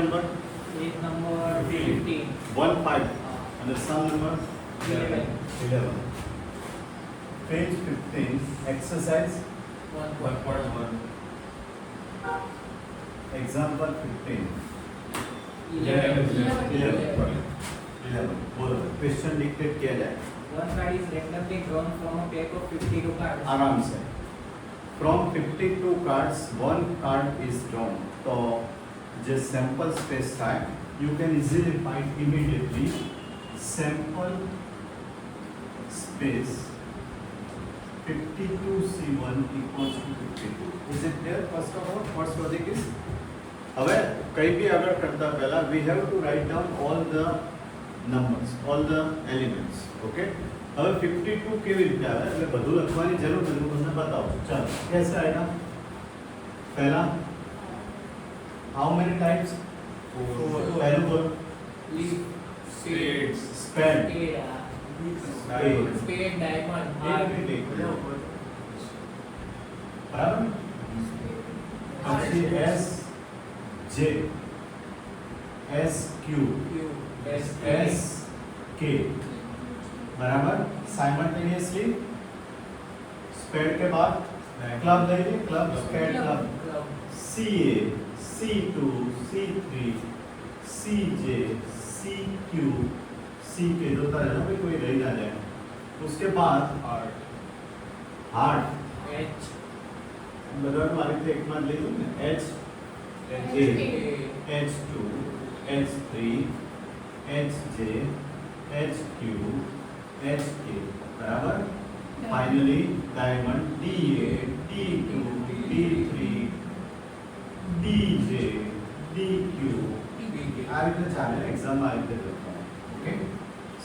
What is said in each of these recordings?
number Page number 15. 1 5 and the sum number 11. Page 15 exercise 1.1. example 15 11. बोलो question dictate किया जाए One card is randomly drawn from a pack of 52 cards. आराम से from 52 cards one card is drawn तो जो sample space है you can easily find immediately sample space 52C1 equals to 52 is it clear first of all first logic is હવે કઈ બી આગળ કરતા પહેલા we have to write down all the numbers all the elements okay હવે 52 કેવી રીતે આવે એટલે બધું લખવાની જરૂર નથી હું તમને બતાવું છું ચાલો कैसे आएगा पहला how many types पहલું બોલો Leaf, Spades. spade spade, diamond, एक heart. मिनट एक मिनट बराबर પછી S J S Q S K बराबर साइमल्टेनियसली स्पेड के बाद क्लब ले ली club spade club C A C 2 C 3 C J C Q C K दो तरह ना कोई रह ना जाए उसके बाद हार्ट H, बदल मारी थे एक बार ले लो ना H A H2 H3 HJ HQ HK बराबर finally diamond DA D2 D3 DJ DQ આ રીતે ચાલે એક્ઝામ આ રીતે લખવાનું okay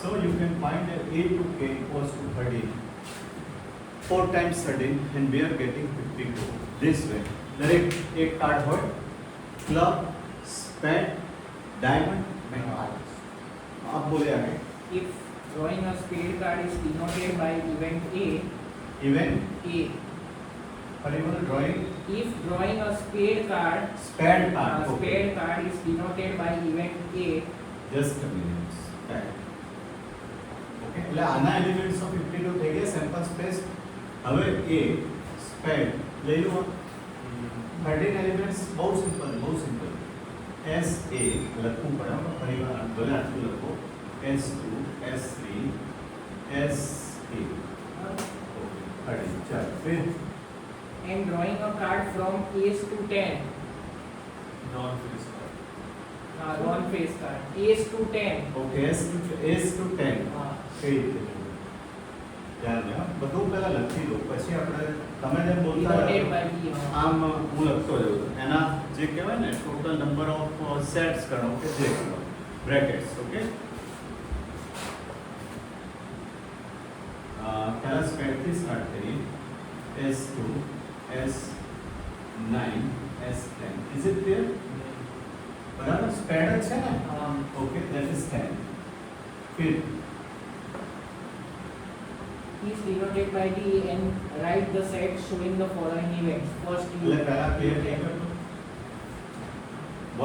so you can find A to K equals to 13 4 times 13 and we are getting 52 this way દરેક એક card હોય ક્લબ સ્પેડ ડાયમંડ એન્ડ હાર્ટ आप बोले आगे if drawing a spade card is denoted by event A, event A. परिवहन drawing If drawing a spade card, स्पैड a card spade card is denoted by event A, just a minute સ્પેડ okay એટલે આના elements of 52 થઈ ગયા sample space હવે A સ્પેડ લઈ લો 13 elements બહુ simple S A લખવું પડે પરિવહન ભલે આટલું લખો S2 S3 S A okay ચાલો फिर and drawing a card from ace to 10, Non-face card. non-face card, ace to 10. Okay S to 10 કઈ રીતે ધ્યાન રાખો બધું પહેલા લખી દો પછી આપણે તમે જેમ બોલતા Denoted રહો, by B. આમ હું લખતો રહ્યો એના જે કહેવાય ને ટોટલ નંબર ઓફ સેટ્સ ગણો કે જે ગણો બ્રેકેટ્સ ઓકે પહેલા સ્પેડથી સ્ટાર્ટ કરીએ S2 S9 S10 is it clear બરાબર સ્પેડ જ છે ને ઓકે ધેટ ઇઝ 10 फिर Is denoted by D and write the set showing the following events. First, એટલે પહેલા ક્લિયર થઈ ગયું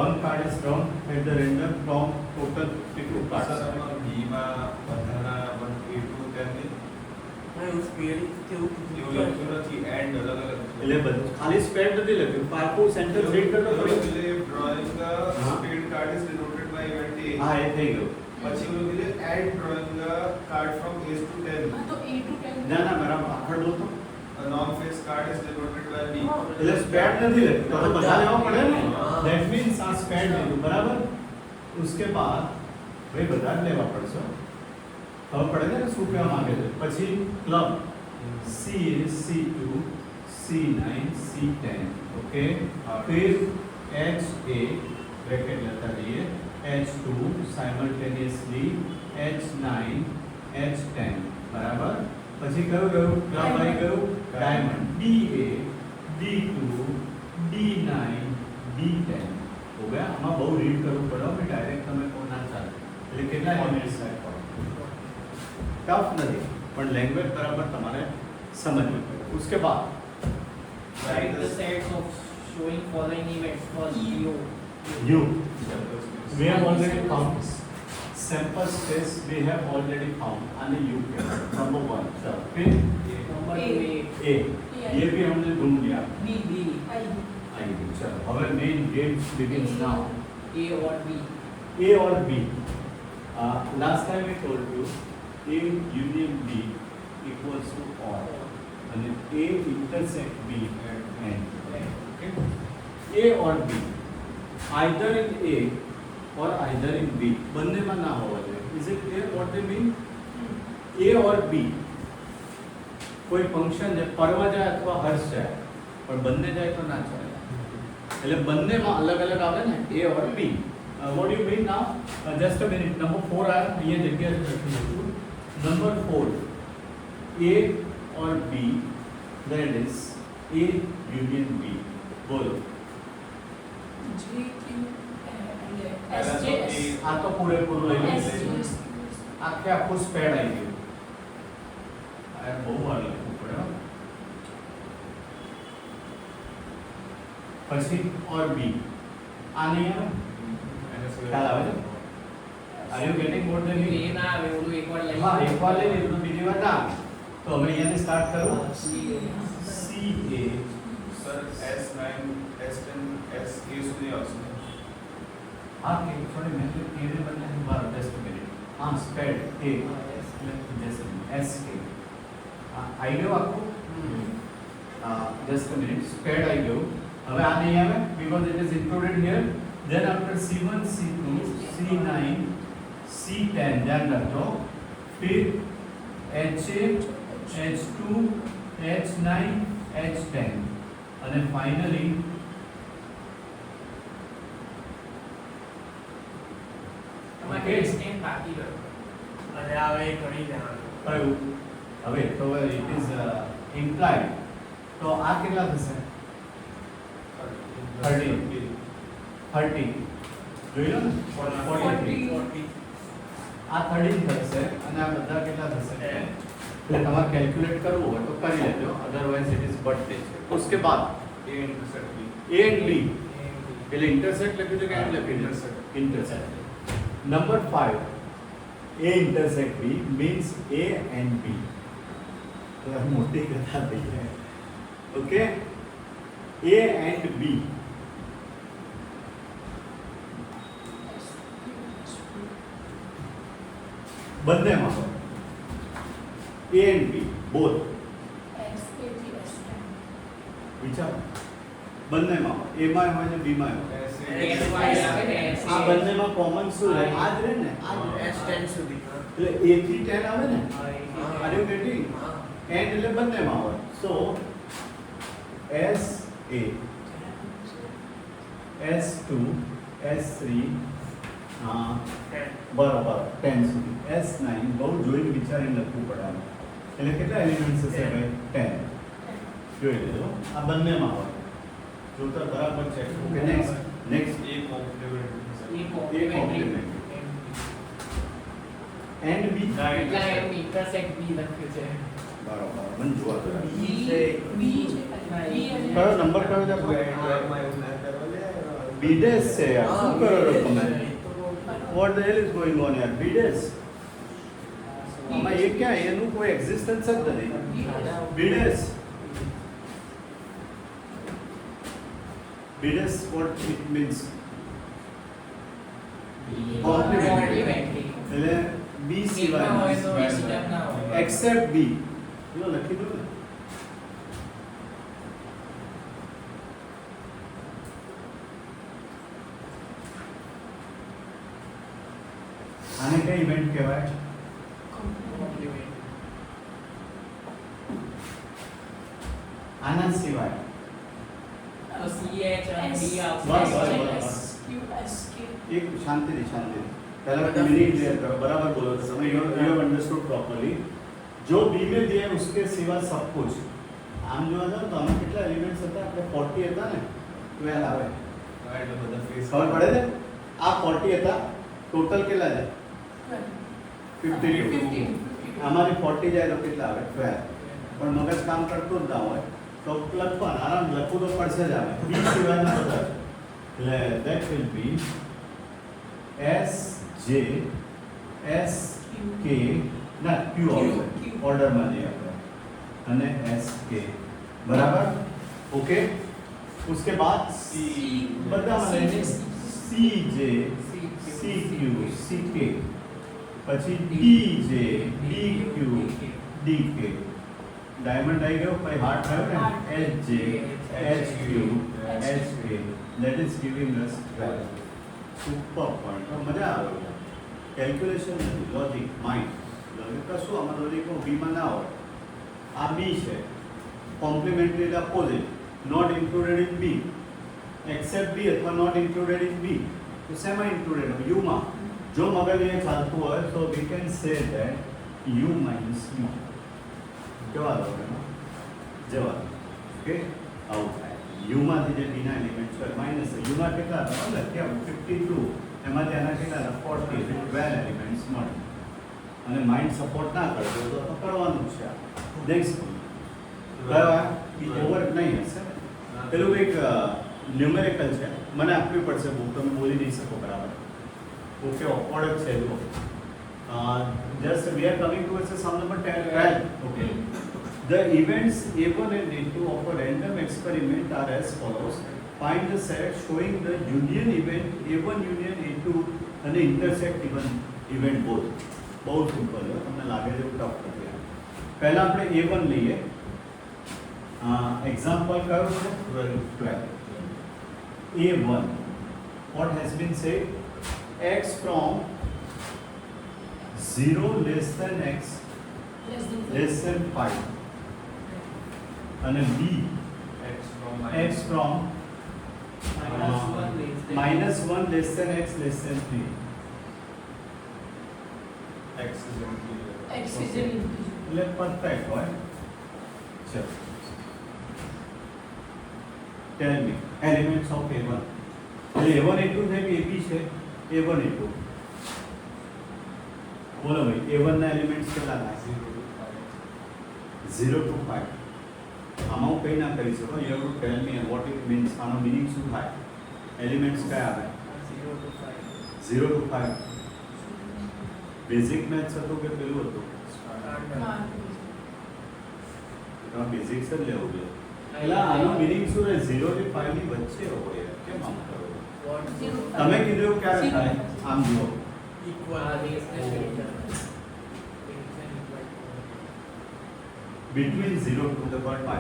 one card is drawn at the random from total 52 cards sir આમાં B માં બધાના 1 A to 10 ની એવું લખ્યું નથી એન્ડ અલગ અલગ એટલે બધું ખાલી સ્પેડ નથી લખ્યું પાકું સેન્ટેન્સ રીડ કરતો પડે એટલે drawing the spade card is denoted by event A હા એ થઈ ગયું પછી એવું લખ્યું છે and drawing the card from ace to 10 તો A to 10 ના ના બરાબર આખર બોલતો a non-face card is denoted by B એટલે સ્પેડ નથી લખ્યું તો બધા લેવા પડે ને ધેટ મીન્સ આ સ્પેડ લીધું બરાબર उसके बाद ભાઈ બધા જ લેવા પડશે ખબર પડે ને શું કહેવા માંગે છે પછી club C C2 C9 C10 okay फिर HA ब्रैकेट लेता रहिए H2 साइमल्टेनियसली H9 H10 बराबर પછી કયું ગયું ક્લબ આવી ગયું diamond DA D2 D9 D10 हो गया આમાં બહુ રીડ કરવું પડે કે ડાયરેક્ટ તમે કોણ ના ચાલે એટલે કેટલા એલિમેન્ટ્સ સેટ કરો टफ नहीं पर लैंग्वेज बराबर तुम्हारे समझ में पड़े उसके बाद write the sets of showing following events. First, PO. U. We have already found sample space. We have already found and U number 1. So फिर Number 2 A ये भी हमने ढूंढ लिया. B. B. आइए चलो हमारे main game begins now. A or B. A or B. Last time we told you A union B equals to OR and A intersect B and okay. A or B either in A or either in B બંને માં ના હોવા જોઈએ. Is it clear what they mean? A or B કોઈ function છે પરવા જાય અથવા હર્ષ જાય પણ બંને જાય તો ના ચાલે એટલે બંનેમાં અલગ અલગ આવે ને A or B. What do you mean now? Just a minute. Number 4 આયા અહીંયા જગ્યા લખી દઉં. Number 4 A or B that is A union B. બોલો આ તો પૂરેપૂરું લઈ લીધું આખે આખું સ્પેડ આવી ગયું આ બહુ વાર લખવું પડે હો. પછી or B આ નહીં આવે ખ્યાલ આવે છે are you getting what they mean A ના આવે ઓલું એકવાર લઈ હા એકવાર લઈ લીધું બીજી વાર ના આવે. તો હવે અહીંયાથી સ્ટાર્ટ કરો C. CA sir S9 S10 SA સુધી આવશે. हाँ के थोड़े मेरे तेरे बनने के बाद 10 मिनट हाँ स्पेड A जैसे S के आइडिया आपको just a minute spade idea હવે આ નહીં આવે because it is included here then after C1 C2 C9 C10 ध्यान रखो फिर H8 H2 H9 H10 અને finally તમારે extend બાકી રહ્યો અને આવે એ ઘણી જવાનું કયું હવે તો ઇટ ઇઝ ઇમ્પ્લાઇડ તો આ કેટલા થશે 30 જોઈ લો ને 40 આ 13 થશે અને આ બધા કેટલા થશે એટલે તમારે કેલ્ક્યુલેટ કરવું હોય તો કરી લેજો અધરવાઇઝ ઇટ ઇઝ બટ છે उसके बाद A intersect B. A and B એટલે ઇન્ટરસેક્ટ લખ્યું છે કે એન્ડ લખ્યું છે intersect number 5 A intersect B means A and B તો આ મોટી કથા થઈ છે ઓકે A and B બંનેમાં A and B both વિચારો બંનેમાં A માં હોય ને B માં હોય આ બંનેમાં કોમન શું રહે આ જ રહે ને આ જ રહે. S10 સુધી એટલે A થી 10 આવે ને આર યુ ગેટિંગ એન્ડ એટલે બંનેમાં હોય સો S A S2 S3 બરાબર 10 સુધી S9 બહુ જોઈને વિચારીને લખવું પડે આમાં. એટલે કેટલા એલિમેન્ટ્સ હશે ભાઈ 10 જોઈ લેજો આ બંનેમાં હોય જોતા બરાબર છે okay next A complement. complement. And B એટલા એમ intersect B લખ્યું છે બરાબર મને જોવા દો કયો કયો નંબર કયો છે B ડેશ છે યાર શું કરો છો તમે what the hell is going on યાર B ડેશ આમાં એ ક્યાં એનું કોઈ એક્ઝિસ્ટન્સ જ નથી B dash B dash what it means Complementary. એટલે B સિવાય except B જો લખી દો ને આને કઈ ઇવેન્ટ કહેવાય આના સિવાય તો CH અને D બસ, આવશે બસ. એક શાંતિથી पहला मैं मीनिंग क्लियर करो बराबर बोलो तो समय यू हैव अंडरस्टूड प्रॉपर्ली जो बी में दिया है उसके सिवा सब कुछ આમ જોવા જાવ તો આમાં કેટલા એલિમેન્ટ્સ હતા આપણે 40 હતા ને 12 આવે હા એટલે બધા ફેસ ખબર પડે છે આ 40 હતા ટોટલ કેટલા છે 52 આમાંથી 40 જાય તો કેટલા આવે 12 પણ મગજ કામ કરતું જ ના હોય તો લખવાનું આરામ લખવું તો પડશે જ આવે બી સિવાયના બધા that will be S J S K ના Q આવશે ઓર્ડરમાં નહીં આપણે અને S K બરાબર ઓકે उसके बाद C બધા મને C J C Q C K પછી D J D Q D K diamond આવી ગયો પછી હાર્ટ થયો ને H J H Q H K that is giving us 12 super point મજા આવે કેલ્ક્યુલેશન નથી લોજિક માઇન્ડ લોજિક કશું આમાં લોજિકનો બીમાં ના હોય આ બી છે complementary opposite not included in B except B અથવા નોટ ઇન્ક્લુડેડ ઇન બી તો શેમાં ઇન્ક્લુડેડ હોય યુમાં જો મગજ એ ચાલતું હોય તો we can say that you minus you જવા દો જવા ઓકે આવું થાય યુમાંથી જે બીના એલિમેન્ટ્સ હોય માઇનસ યુના કેટલા હતા એટલે ત્યાં 52 એમાંથી આના કેટલા હતા 40 એટલે 12 એલિમેન્ટ્સ મળે અને માઇન્ડ સપોર્ટ ના કરતો તો કરવાનું જ છે નેક્સ્ટ કયો એ ઓવર નહીં હશે પેલું એક ન્યુમેરિકલ છે મને આપવી પડશે બુક તમે બોલી નહીં શકો બરાબર ઓકે ઓકવર્ડ છે જો just we are coming towards the sum number 12 okay the events A1 and A2 of a random experiment are as follows find the set showing the union event A1 union A2 and the intersect event both बहुत simple है તમને લાગે છે tough નથી પહેલા આપણે A1 લઈએ example કયો છે 12 A1 what has been said x from 0 less than x less than 5 and B x from minus 1 less than x less than 3 X is integer. X is an integer. એટલે perfect હોય ચલો ટેલ મી elements of A1 એટલે A1 A2 છે કે AB છે A1 A2 બોલો ભાઈ A1 ના એલિમેન્ટ્સ કેટલા થાય 0 to 5 આમાં હું કંઈ ના કરી શકો you have to tell me what it means આનો મીનિંગ શું થાય એલિમેન્ટ્સ કયા આવે 0 to 5 બેઝિક મેથ્સ હતું કે પેલું હતું બેઝિક્સ જ લેવું જોઈએ એટલે આનો મીનિંગ શું છે 0 થી 5 ની વચ્ચે હોય કેમ આમ કરો તમે કીધું ક્યારે થાય આમ જુઓ between 0 to the 5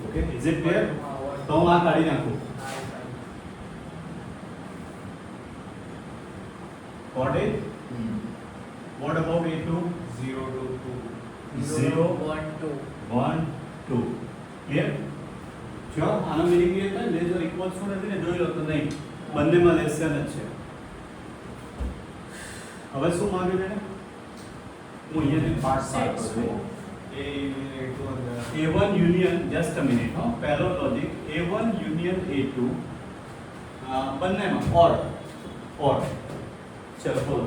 okay is it clear તો હું આ કાઢી નાખું got it what about A2 0 to 2. 0 1 2 clear જો આનો મીનિંગ એ થાય લેસ ઓર ઇક્વલ શું નથી ને જોઈ લો તો નહીં બંનેમાં લેસ ધેન જ છે હવે શું માંગ્યું છે હું અહીંયાથી પાર્ટ કરું A1 union just a minute no પહેલો લોજિક A1 union A2 બંનેમાં or ચલો બોલો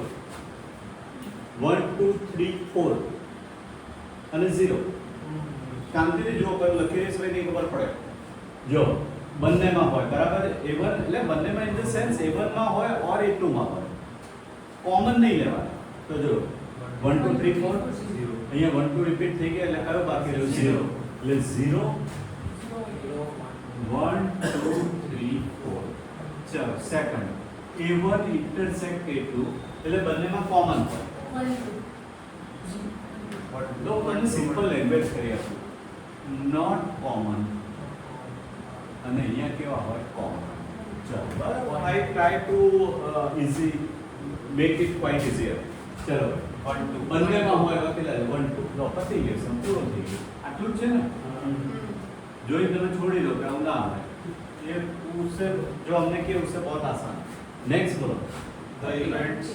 1 2 3 4 અને 0 શાંતિથી જો પર લખી રહીશ એટલે ખબર પડે જો બંનેમાં હોય બરાબર A1 એટલે બંનેમાં ઇન ધ સેન્સ A1 માં હોય or A2 માં હોય કોમન નહીં લેવાના તો જો 1 2 3 4 અહીંયા 1 2 રિપીટ થઈ ગયા એટલે કયો બાકી રહ્યો 0 એટલે 0 1 2 3 4 ચલો સેકન્ડ A1 ઇન્ટરસેક્ટ A2 એટલે બંનેમાં કોમન હોય તો મને સિમ્પલ લેંગ્વેજ કરી આપું નોટ કોમન અને અહીંયા કેવા હોય કોમન ચલો બરાબર આઈ try to easy make it quite easier ચલો 1 2 બંનેમાં હોય એવા કેટલા 1 2 લો પતી ગયું સંપૂર્ણ થઈ ગયું આટલું જ છે ને જોઈ તમે છોડી દો કે આવું ના આવે ये उससे जो हमने किया उससे बहुत आसान नेक्स्ट बोलो The events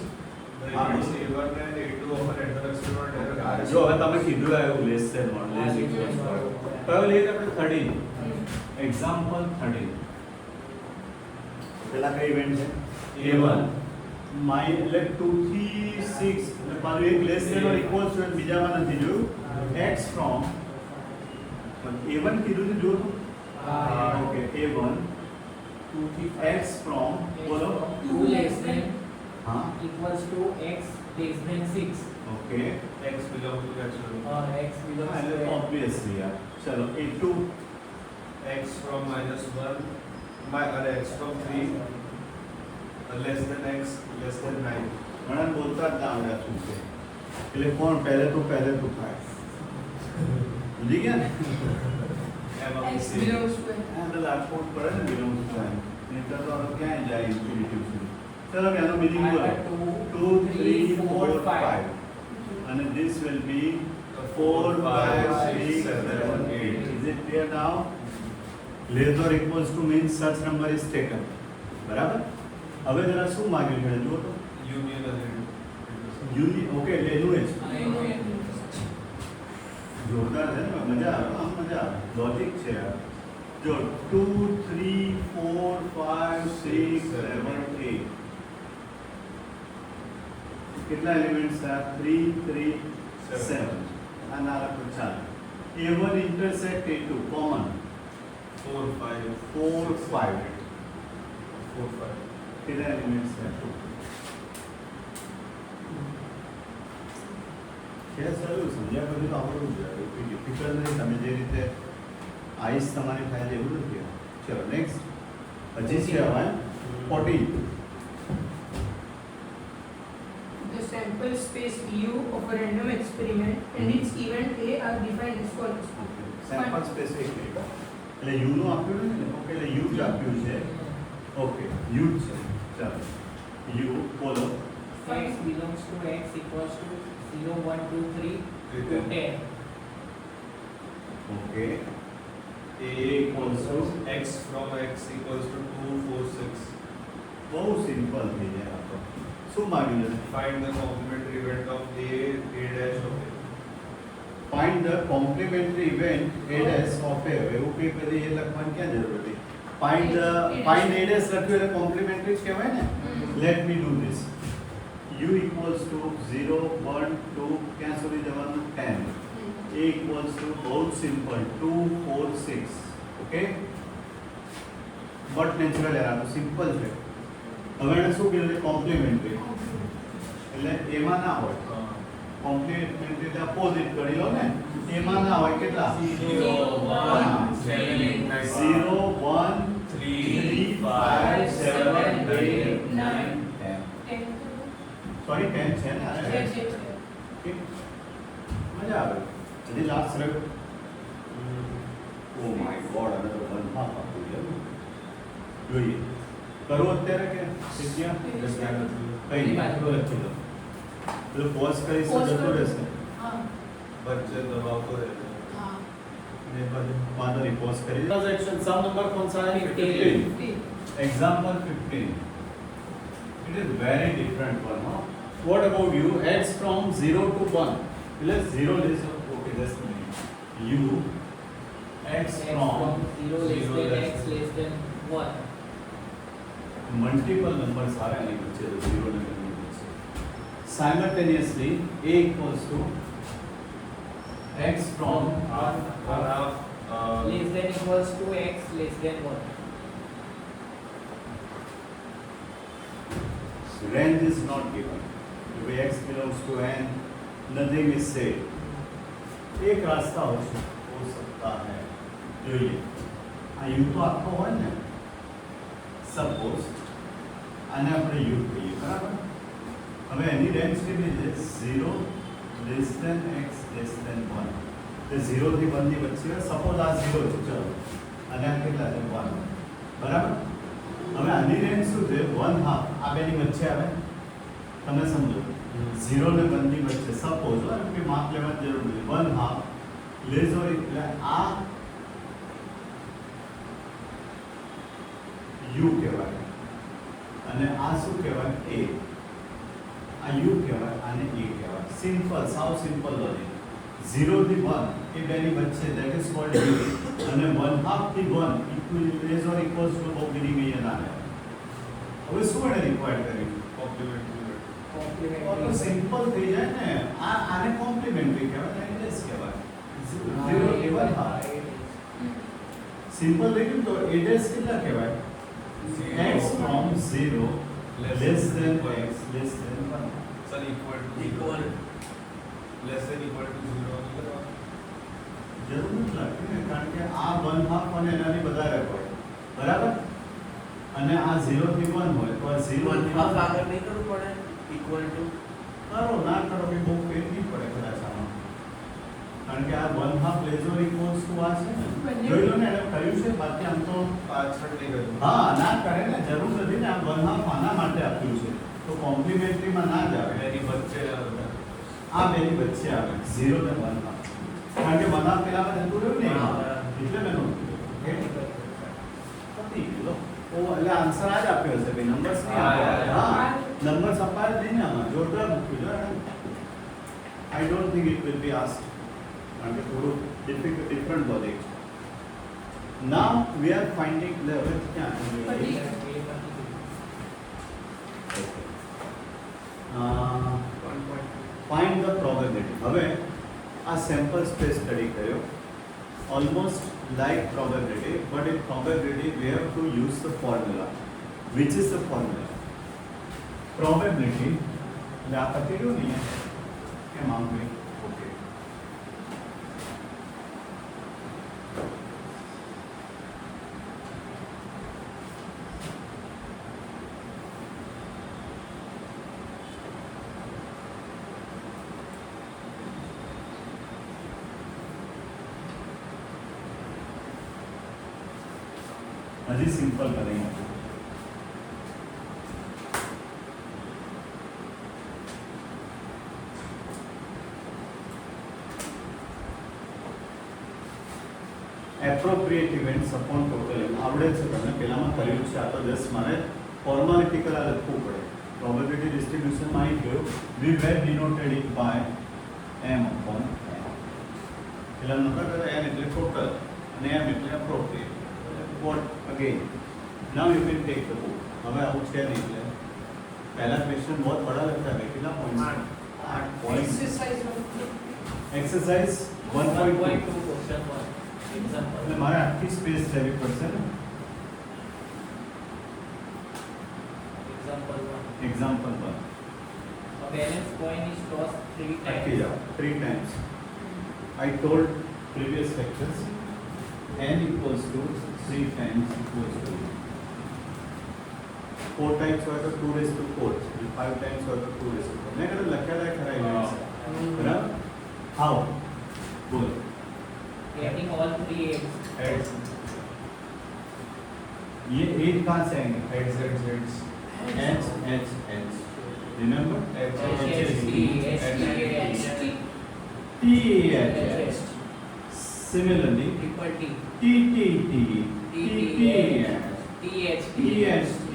A1 and A2 of an experiment are जो હવે તમે કીધું આવ્યું લેસ ધેન 1 લેસ ઇક્વલ્સ કયો લઈએ આપણે 13 એક્ઝામ્પલ 13 પેલા કઈ ઇવેન્ટ છે A1 માય એટલે 2 થી 6 એટલે પાછું એક less than or equals to બીજામાં નથી જોયું x from A1 કીધું છે જો ઓકે A1 2 થી x from બોલો two less than હા equals to x less than 6 okay x belongs to natural. or x belongs એટલે to x. obviously યાર ચલો into X from -1 x from 3 less than x less than 9. ઘણા બોલતા જ ના આવડે શું છે એટલે કોણ પહેલે તો થાય સમજી ગયા ને એમાં X C. belongs to આ તો લાખોટ પડે ને બિલોંગ ટુ થાય નહીંતર તો હવે ક્યાંય જાય ઇન્ફિનિટી સુધી ચલો એનો મિનિંગ બોલો Two, 2 3 four, 4 five. 5 and this will be 4 5 6 7 8 is it clear now less or equals to means such number is taken બરાબર હવે જરા શું માંગ્યું છે જુઓ તો Union and યુનિ ઓકે એટલે એનું જ Union. જોરદાર છે ને મજા આવે આમ મજા આવે લોજિક છે યાર જો 2 3 4 5 6 7 8 કેટલા એલિમેન્ટ્સ છે 3 3 7 આ નારા તો ચાલે a1 intersect a2 common 4 5 4 5 4 5. કેટલા એલિમેન્ટ્સ છે કે સર સમજ્યા પછી તો આવડવું જોઈએ કોઈ ડિફિકલ્ટ નહીં તમે જે રીતે આઈસ તમારી થાય છે એવું નથી ચલો નેક્સ્ટ હજી છે હવે 14 The sample space U of a random experiment and its event A are defined as follows. Sample specific એટલે યુ નું આપ્યું ને ઓકે એટલે યુ જ આપ્યું છે ઓકે યુ જ છે ચાલો યુ બોલો X belongs to x equals to 0 1 2 3 to 10. Okay a equals to X from x equals to 2 4 6. બહુ સિમ્પલ થઈ જાય આ તો શું માંગ્યું છે Find the complementary event of a dash of a. find the complementary event a dash of a એવું કંઈ કરી એ લખવાની ક્યાં જરૂર હતી find a dash લખ્યું એટલે complementary જ કહેવાય ને let me do this u equals to 0 1 2 ક્યાં સુધી જવાનું 10 a equals to બહુ સિમ્પલ 2 4 6 ઓકે બટ નેચરલ એરા તો સિમ્પલ છે હવે એને શું કીધું કોમ્પ્લિમેન્ટરી એટલે એમાં ના હોય કોમ્પ્લિમેન્ટરી એટલે અપોઝિટ કરી લો ને એમાં ના હોય કેટલા 0 1 7 8 0 1 3 5 7 8 9 10 સોરી 10 છે ને અરે Yes, yes, yes. Okay. મજા આવે હજી લાસ્ટ રહ્યો ઓ માય ગોડ હવે તો વન હાફ આપી દે જોઈએ કરો અત્યારે કે શીખ્યા કઈ નહીં લખી દો એટલે પોઝ કરી Pause જતો કરો. રહેશે हाँ बच्चे दबावतो रहते हैं. हाँ ને બાજુ વાંધો નહીં પોઝ કરી ટ્રાન્ઝેક્શન સમ નંબર कौन सा है 15. 50 example 15 it is very different one no what about you x from 0 to 1 let's 0 less okay just a minute u x X from from 0 less zero than less x less than 1. multiple numbers are any बच्चे तो 0 नहीं बच्चे simultaneously a equals to x from half Less than equals to x less than 1. range is not given if x belongs to n nothing is said एक रास्ता हो सकता है જોઈએ આ u તો આખો હોય ને સપોઝ આને આપણે u કહીએ બરાબર હવે એની રેન્જ કેટલી છે 0 less than x less than 1 તે 0 થી 1 ની વચ્ચે સપોઝ આ 0 છે ચલો અને આ કેટલા છે 1 બરાબર હવે આની રેન્જ શું છે 1 હાફ આ બેની વચ્ચે આવે તમે સમજો 0 ને 1 ની વચ્ચે સપોઝ કે માપ લેવાની જરૂર નથી 1 હાફ લેસ ઓર એટલે આ u કહેવાય અને આ શું કહેવાય a આ u કહેવાય આને a કહેવાય સિમ્પલ સાવ સિમ્પલ લોજિક 0 થી 1 એ બેની વચ્ચે ધેટ ઇઝ કોલ્ડ u અને 1 હાફ થી 1 equal less or equals to બહુ મિનિંગ અહીંયા ના આવે હવે શું એને રિક્વાયર્ડ કર્યું complementary. તો Complementary. સિમ્પલ થઈ જાય ને આને કોમ્પ્લિમેન્ટરી કહેવાય ને લેસ કહેવાય 0 થી 1 હાફ સિમ્પલ થઈ ગયું તો a ડેશ કેટલા કહેવાય x from 0 less than equal. x less than 1. Sir, equal to Equal. less than equal to 0 જરૂર નથી લાગતી ને, કારણ કે આ 1/2 અને એનાથી વધારે હોય, બરાબર? અને આ 0 થી 1 હોય તો આ 0 થી 1 આગળ નહીં કરવું પડે ઇક્વલ ટુ કરો ના કરો કે બહુ ફેર નહીં પડે કદાચ આમાં, કારણ કે આ 1/2 લેસ ઓર ઇક્વલ્સ ટુ આ છે ને, જોઈ લો ને એને કર્યું છે, બાકી આમ તો પાછળ નહીં ગયું. હા ના કરે ને, જરૂર નથી ને, આ 1/2 આના માટે આપ્યું છે તો કોમ્પ્લિમેન્ટરીમાં ના જ આવે, એની વચ્ચે આ બેની વચ્ચે આવે 0 ને 1/2, કારણ કે 1/2 પેલામાં જતું રહ્યું ને એટલે મેં નોંધ્યું. ઓકે, પતી ગયું લો. ઓ એટલે આન્સર આ જ આપ્યો છે ભાઈ, નંબર્સ નહીં આપ્યા. હા નંબર્સ અપાય જ નહીં ને આમાં, જોરદાર મૂક્યું છે. I don't think it will be asked, કારણ કે થોડું ડિફરન્ટ લોજિક છે. નાઉ વી આર ફાઇન્ડિંગ ધ હવે ક્યાં ફાઇન્ડ ધ પ્રોબેબિલિટી. હવે આ સેમ્પલ સ્પેસ સ્ટડી કર્યો, almost like probability, but in probability we have to use the formula. Which is the formula? Probability, એટલે આ પતી ગયું ને કેમ આમ ગઈ? ઓકે, હજી સિમ્પલ કરી નાખું. એપ્રોપ્રિએટ ઇવેન્ટ્સ અપોન ટોટલ આવડે છે તમને, પેલામાં કર્યું છે, આ તો જસ્ટ મારે ફોર્માલિટી કરા લખવું પડે. પ્રોબેબિલિટી ડિસ્ટ્રીબ્યુશનમાં આવી ગયું, we were denoted it by m upon n. પેલા નહોતા કરતા, n એટલે ટોટલ અને m એટલે appropriate. What again? Now you can take the book. હવે આવું છે નહીં એટલે પહેલા ક્વેશ્ચન બહુ બડા લગતા है, कितना points? 8 points. Exercise 1. Exercise 1.2 question 1 example. એટલે મારે આખી સ્પેસ લેવી પડશે ને. Example 1. Example 1 A balanced coin is tossed 3 લખી times. જાઓ 3 times. I told previous lectures n equals to 3 times equals to 4 times હોય તો 2 raised to 4, 5 times હોય તો 2 raised to 4. મેં કદાચ લખ્યા હતા ખરા ઇવેન્ટ્સ, બરાબર? હાઉ બોલ. Getting all 3 eggs. हेड्स, ये 8 कहाँ से आएंगे? heads and heads. H H H, remember? H, H, H, H, T, H, T, H, HT. T H H. Similarly, Triple T. T T T T T H T, H, T H T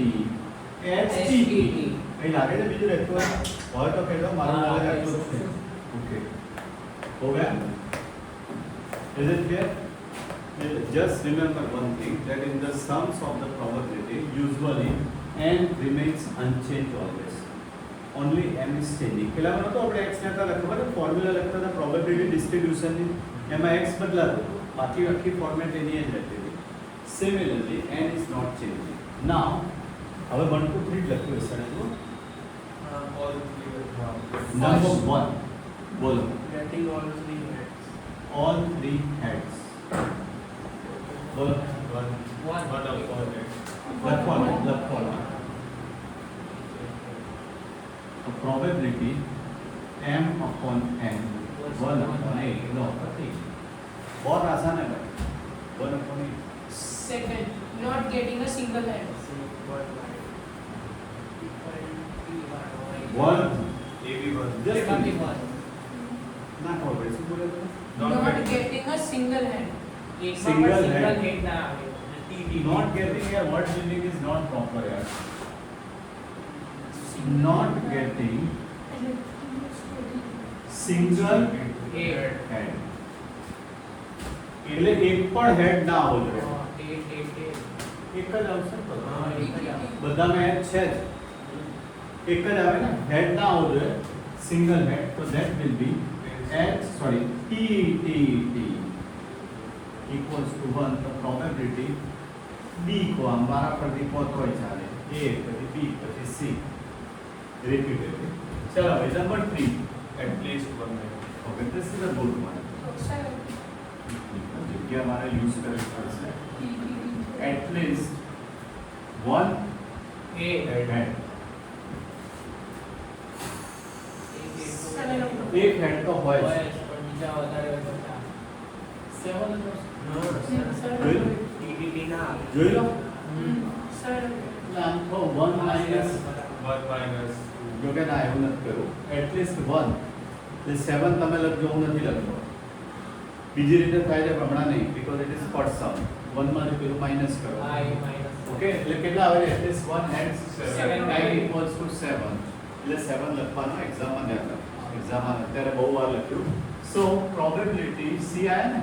H T T. कहीं लागे तो बीजू रहते हो और तो कहते हो मालूम हाँ, वाले रहते हो. yes. Okay, हो गया? Is it clear? Just remember one thing, that in the sums of the probability, usually n remains unchanged always. Only m is changing. પેલા તો આપણે x ને હતા લખવા તો ફોર્મ્યુલા લખતા હતા પ્રોબેબિલિટી ડિસ્ટ્રીબ્યુશન ની, એમાં x બદલાતો હતો, બાકી આખી ફોર્મેટ એની જ રહેતી હતી. Similarly n is not changing. Now હવે 1 to 3 લખ્યું હશે ને, All three. નંબર 1 બોલો. getting all 3 heads all 3 heads બોલો. One. One. One of all heads. લખવાનું. So probability m upon n 1 upon 8 लो पति बहुत आसान है भाई. 1 upon 8 Second, not getting a single hand. one AB1. just Becoming one. ना खबर है बोले तो Not Not getting. getting a single hand. एक Single single head. head ना आवे. not getting a word meaning is not proper यार. not getting single Head. head એટલે એક પણ હેડ ના હોવો જોઈએ. Eight. એક જ આવશે ને हाँ, एक ही आवे. બધામાં હેડ છે જ, એક જ આવે ને, હેડ ના હોવો જોઈએ, સિંગલ હેડ, તો that will be t equals to 1. the probability બી કો આમ વારા પરથી કો તોય ચાલે એ પછી બી પછી સી રિપીટેડલી ચલો હવે number 3 At least 1 minute. Okay this is a good one So 7. જગ્યા મારે યુઝ કરવી પડશે T, T, T. At least one A. Head Seven of them. એક હેડ તો હોય હોય જ. જ, પણ બીજા વધારે હોય તો ચાર. Seven of them. No, Seven જોઈ of લો them. TTT ના આવે. જોઈ લો Seven of them. એટલે આમ તો 1 માઇનસ 1 minus 2. જો કે ના એવું નથી કર્યું એટલીસ્ટ 1 એટલે 7 તમે લખજો હું નથી લખતો બીજી રીતે થાય છે પણ હમણાં નહીં બીકોઝ ઇટ ઇઝ ફર્સ્ટ સમ 1 માંથી પેલું માઇનસ કરો I minus. ઓકે એટલે કેટલા આવે at least 1 head Seven. 9 equals to 7 એટલે 7 લખવાનો એક્ઝામમાં ધ્યાન રાખો એક્ઝામમાં અત્યારે બહુ વાર લખ્યું સો પ્રોબેબિલિટી સી આયા ને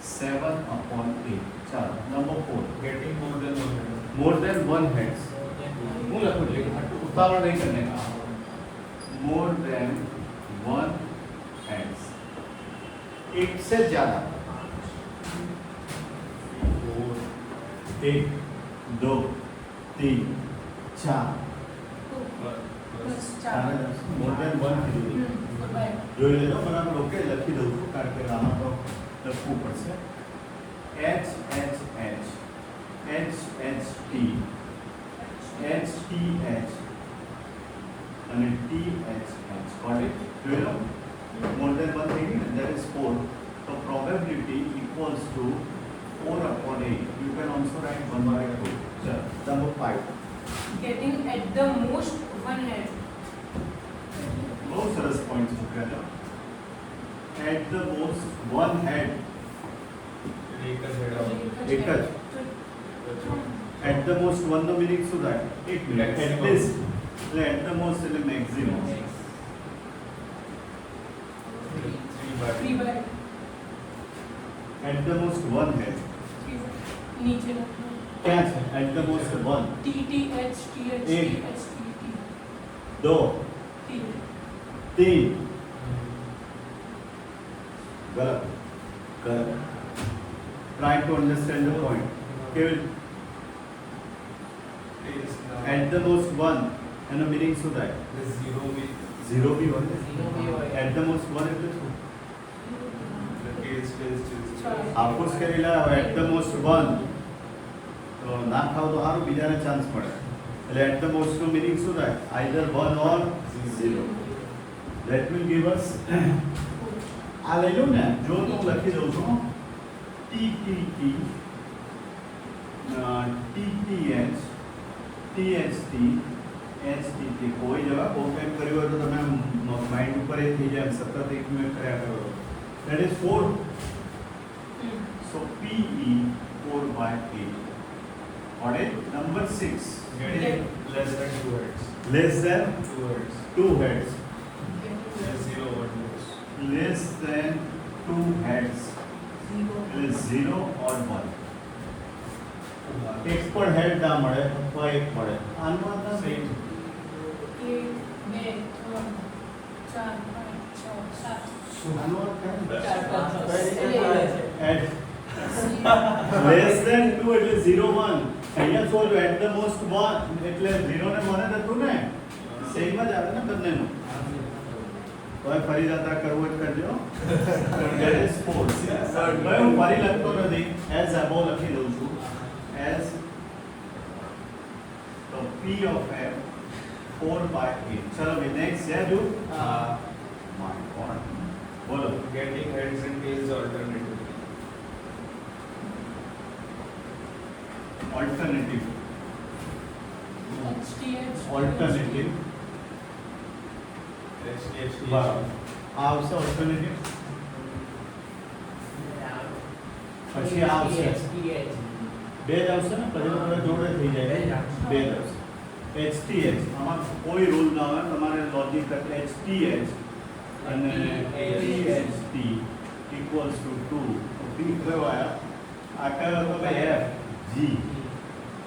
7/8 ચાલો number 4 Getting more than 1 minute. More than 1 heads હું લખું છું ઉતાવળ નહીં કરને का मोर देन 1 हेड्स एक से ज्यादा 1 2 3 4 Plus ચાર ચાર. મોર દેન 1 કીધું Goodbye. જોઈ લેજો બરાબર ઓકે લખી દઉં છું કારણ કે આમાં તો લખવું પડશે H H H H H T H T H અને T H H got it જોઈ લો more than 1 થઈ ગઈ ને that is 4 so probability equals to 4/8 you can also write 1/2 ચલો number 5 Getting at the most one head. બહુ સરસ point મૂક્યા છો at the most one head એક જ head આવે. એક જ at the most one no meaning શું થાય એક મિનિટ at Maximum. least એટલે at the most એટલે maximum 3 by 3 by at the most one head 3 by. नीचे रखो. ક્યાં છે at the most one T, T, H, T, H, एक. T, H, T, T. दो T. तीन गलत गलत try to understand the point કેવી is now at the most one એનો meaning શું થાય the 0 with zero બી હોય Zero બી હોય. at the most one એટલે શું the case test is Sorry. આપોસ કરેલા at the most one તો ના ખાવ તો સારું બીજાને ચાન્સ મળે એટલે at the most no meaning શું થાય either one or zero that will give us આ લઈ લો ને જો તો હું લખી દઉં છું TTT TTH THT HTT કોઈ જવાબ બહુ ટાઈમ કર્યો હોય તો તમે માઇન્ડ ઉપર એ થઈ જાય સતત એક મિનિટ કર્યા કરો that is 4 so PE 4/8 got it number 6 getting less than 2 heads. less than 2 heads. 2 heads Less 0 or 2. less than 2 heads એટલે 0 or 1 એક પણ હેડ ના મળે અથવા એક મળે આનું અર્થ Same. 1, 2, 3, 4, 5, 6, 7. આનો અર્થ ચાર, થાય પાંચ, છ. at less than 2 એટલે 0 1 અહીંયા શું હતું at the most 1 એટલે 0 ને 1 જ હતું ને સેમ જ આવે ને બંનેનું હવે ફરી જતા કરવું જ કરજો that is 4 હવે હું ફરી લખતો નથી as above લખી દઉં છું as તો P of f 4/8 ચલો ભાઈ નેક્સ્ટ છે જો my god બોલો Getting heads and tails alternatively. alternative H, T, H. alternative HTHT. બરાબર આ આવશે alternative પછી આ આવશે TH. બે જ આવશે ને પછી તમારે જોડે થઈ જાય બે જ આવશે HTH આમાં કોઈ રૂલ ના હોય તમારે લોજિક HTH અને THT equals to 2 તો P કયો આયા આ કયો હતો ભાઈ F G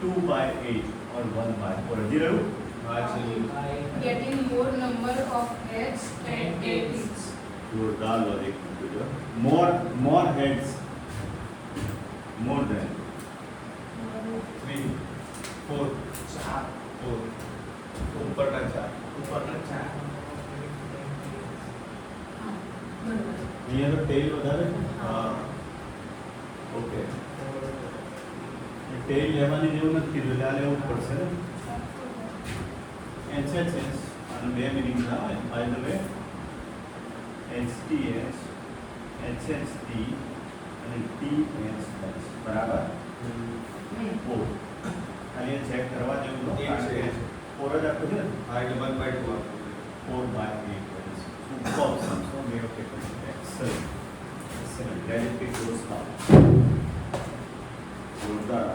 2/8 or 1/4 હજી રહ્યું हाँ चलिए. Getting more number of heads and tails. જોરદાર logic computer more heads more than 4 ચાર 4 ઉપરના 4 ઉપરના ચાર બરાબર. અહીંયા તો ટેલ વધારે છે હા ઓકે ટેલ લેવાની જેવું નથી કીધું એટલે આ લેવું જ પડશે ને HHS અને બે મિનિંગ આવે by the way HTS HHT અને THS બરાબર ઓ ખાલી ચેક કરવા જેવું તો એક છે. ફોર જ આપ્યું છે ને હા એટલે 1/2 આપવું 4 by 8 superb Samsung way of taking it. Excellent. Excellent. Let it be close now. જોરદાર